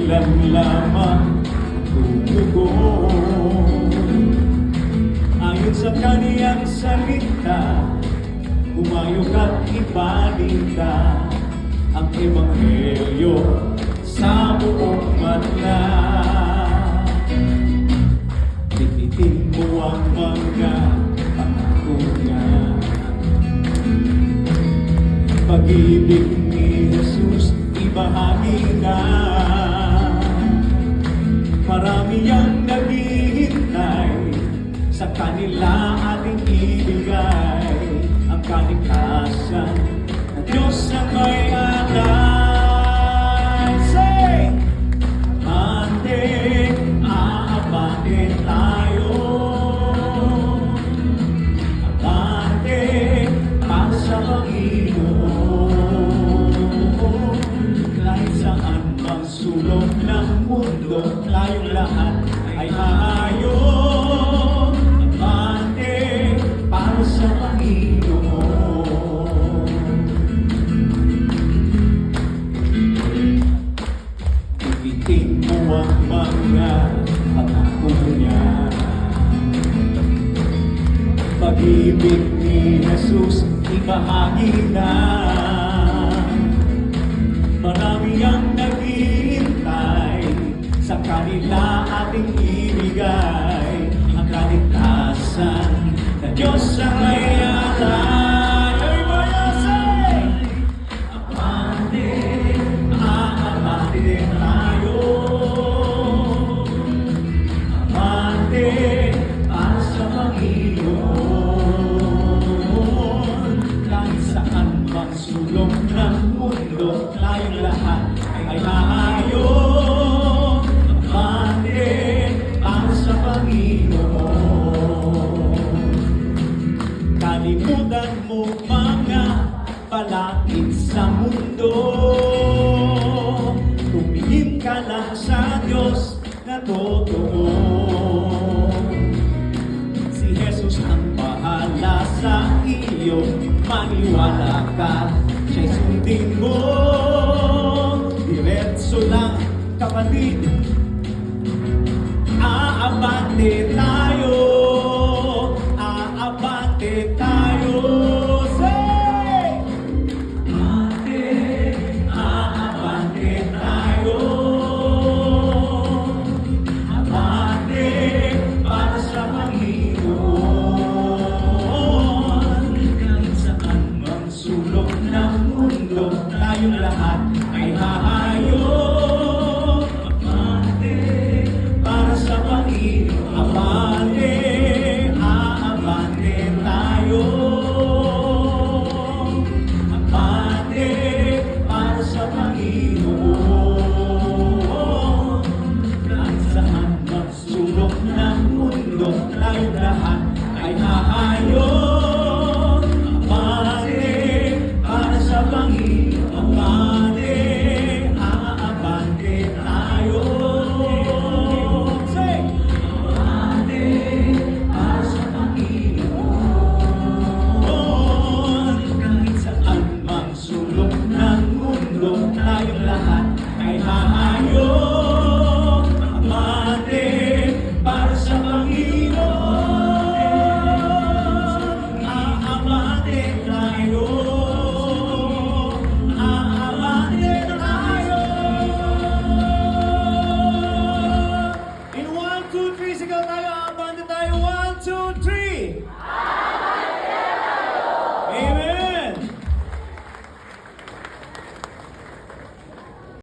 ilan lamang tumugon. Ayon sa kaniyang salita, umayog at ibalita ang ebanghelyo sa buong bansa. Tipitin mo ang mga pangako niya. Pag-ibig ni Jesus ibahagi na. Marami ang naghihintay, sa kanila ating ibigay ang kaligtasan na Diyos ang may alay. Say! Abante, aabante tayo. Abante, para sa Panginoon. Kahit saan mang sulok ng mundo, tayong lahat ay aayon. Abante, para sa Panginoon. Ipitin mo ang mga pangako niya. Pag-ibig ni Jesus ibahagi na. Marami ang naghihintay, sa kanila ating ibigay ang kaligtasan na Diyos ang may alay. Everybody say! Abante, aabante tayo. Abante, para sa Panginoon. Kahit saan mang sulok ng mundo, tayong lahat ay aayon. Abante, para sa Panginoon. Kalimutan mo mga palapit sa mundo. Tumingin ka lang sa Diyos na totoo. Si Jesus ang bahala sa iyo. Maniwala ka, siya'y sundin mo. Diretso lang, kapatid. Aabante tayo. Aabante tayo. Say! Aabante, aabante tayo. Abante, para sa Panginoon. Kahit saan mang sulok ng mundo, tayong lahat ay hahayon. Abante, para sa Panginoon. Abante, aabante tayo. Abante, para sa Panginoon. Kahit saan mang sulok ng mundo, tayong lahat ay hahayon. Abante, para sa Panginoon. Abante, aabante tayo. Say! Abante, para sa Panginoon. Kahit saan mang sulok ng mundo, tayong lahat ay hahayon.